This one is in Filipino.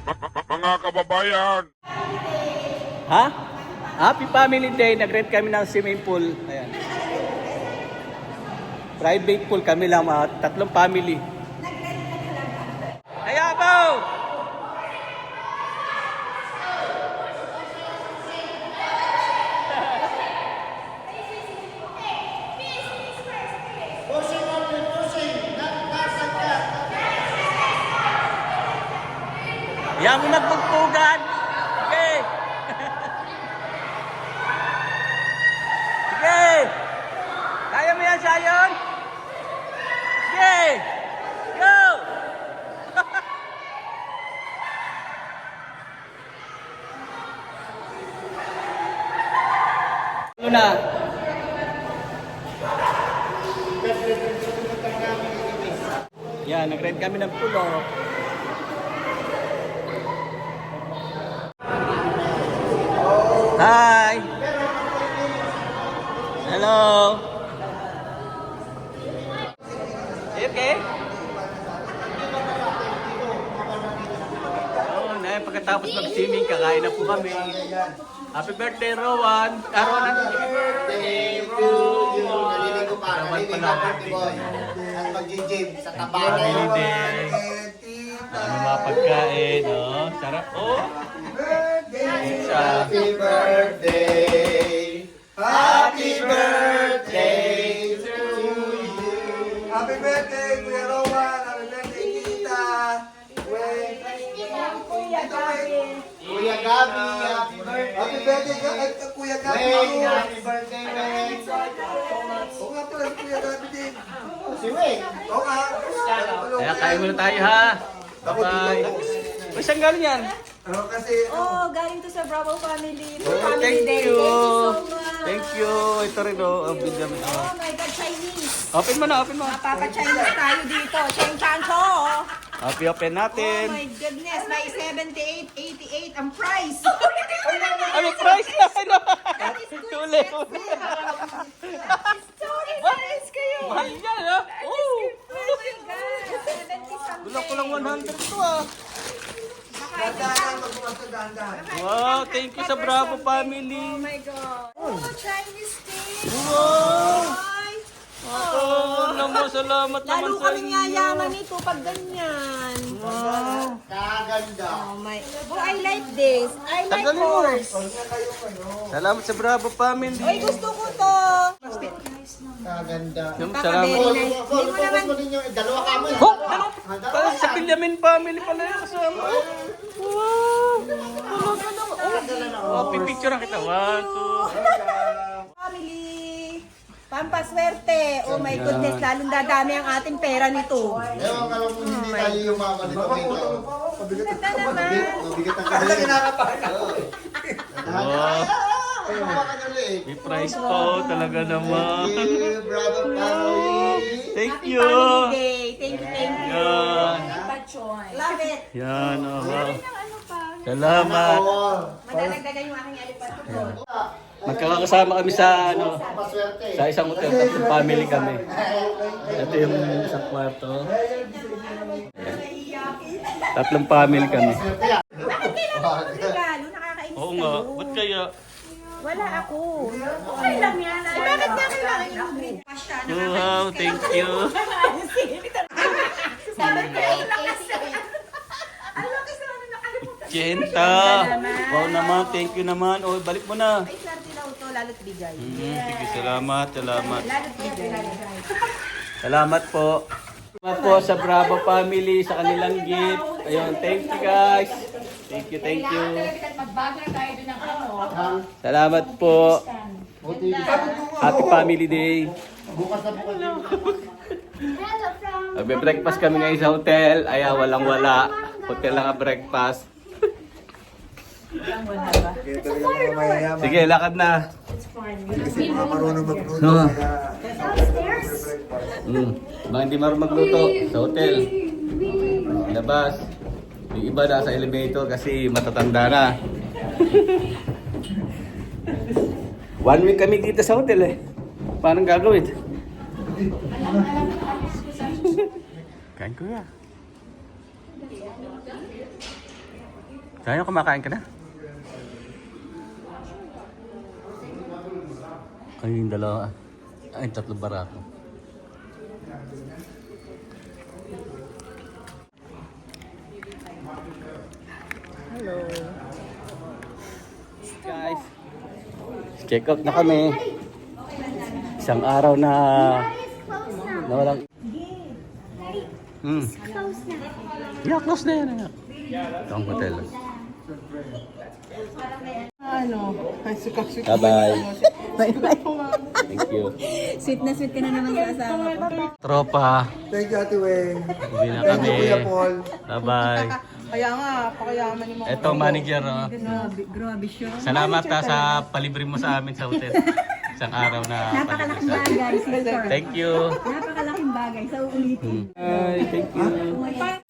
Mga kababayan! Ha? Happy Family Day. Nag-rent kami ng swimming pool. Ayan. Private pool kami lang, mga tatlong family. Kaya po! Yan mo nagpugpugan. Okay. Sige. Kaya mo yan, Sayon? Sige. Go. Ano na? Yan, nag-rent kami ng pulo. Hi! Hello! Are you okay? Oh, na pagkatapos mag-swimming, kakain na po kami. Happy birthday, Rowan! Rowan, happy birthday to you! Naliligo pa. Rowan pala ang birthday ko. At mag-gym sa Family tabanan. Day. Ano mga pagkain, oh. Sarap, oh. Pizza. Happy birthday! Happy birthday to you! Happy birthday, Kuya Rowan! Happy birthday, Tita! Wait. Kuya Gabi, happy birthday! Happy birthday, Kuya Gabi! Wayne, happy birthday, Wayne! Oo nga pala, si Kuya Gabi din. Si Wayne! Oo nga. Kaya kain muna tayo, ha. Bye-bye. Uy, saan galing yan? Kasi, Oh, galing to sa Bravo family. Oh, Family thank Day. you. Thank you so much. Thank you. Ito rin, oh. Ang bigyan mo. Oh my God, Chinese. Open mo na, open mo. Papa-Chinese tayo dito. Cheng Chancho. Happy open Oh natin. my goodness, may 78, 88 ang price. Ano price na? Ano? That is too Tuli. Sorry, price kayo. Mahal yan, ha? Oh. Oh my God, 70 something. Gulang ko lang 100 to, ah. dahan-dahan, magbukas na dahan-dahan. Wow, thank you sa Bravo family. Oh my God. Oh, Chinese steak. Wow. Ay. Oh, naman, salamat naman Lalo sa kaming inyo. yayaman nito pag ganyan. Wow. Kaganda! Oh my. Oh, I like this. I like Tagalin mo. horse. Salamat sa Bravo family. Oy, gusto ko to. Kaganda! Yung Baka salamat. very nice. Hindi mo naman. mo din yung dalawa kami. Oh, ano? Parang sa Pilyamin family pala yung kasama. Wow. Oh, pipicture kita. 1, 2. Family. Pampaswerte. Oh my goodness, lalong dadami ang ating pera nito. Ewan ka lang kung hindi tayo yumaman dito. Ganda naman. Mabigat ang Kala kanya. kinakabahan ako. Wow. Ay, hawakan niyo ulit. May price po talaga naman. Thank you, brother family. Thank Happy you. Family Day. Thank you, thank you. Yan. Love it. Yan, oh. Wow. Ano pa? Salamat. Oo. Madadagdagan yung aking alipato ko. Magkakasama kami sa ano, Paswerte. sa isang hotel, tatlong family kami. Ito yung isang kwarto. Tatlong family kami. Paswerte yan. Bakit kailangan mo regalo? Nakakainis Oo nga, kayo. ba't kaya? Wala ako. Okay lang yan. Ay, bakit nga kailangan yung green? Pasya, Wow, thank you. Ang lakas naman na nakalimutan. Chenta. Wow naman, thank you naman. O, balik mo na. Ay, swerte daw to, lalo't bigay. Sige, salamat, salamat. Lalo't bigay. Salamat po. Salamat po sa Bravo family, sa kanilang gift. Ayun, thank you guys. Thank you, thank you. Salamat po. Happy Family Day. Bukas na bukas. Magbe-breakfast kami ngayon sa hotel. Ay, walang wala. Hotel lang ang breakfast. Kaya talaga mga mayayaman. Sige, lakad na. Kasi mga marunong magluto. No. Kaya, Mga hindi marunong magluto sa hotel. Labas. Yung iba nasa elevator kasi matatanda na. 1 week kami dito sa hotel eh. Paano gagawin? Kain ko ya. Kaya kumakain ka na? Kayo yung dalawa. Ay, 3 barako. Hello. Guys, check out na kami. Isang araw na walang... Yeah, close na yan. Ito ang hotel. Bye-bye. Thank you. Sweet na sweet ka na naman sa asawa ko. Tropa, Thank you, Ate Weng. uwi na Thank kami. you, Kuya Paul. Bye-bye. Kaya nga, pakayaman ni mga Ito, manager. Oh. Grabe siya. Salamat sa palibre mo sa amin sa hotel. Isang araw na Napakalaking palibre sa bagay, sister. Thank you. Napakalaking bagay sa uulitin. Hi, thank you.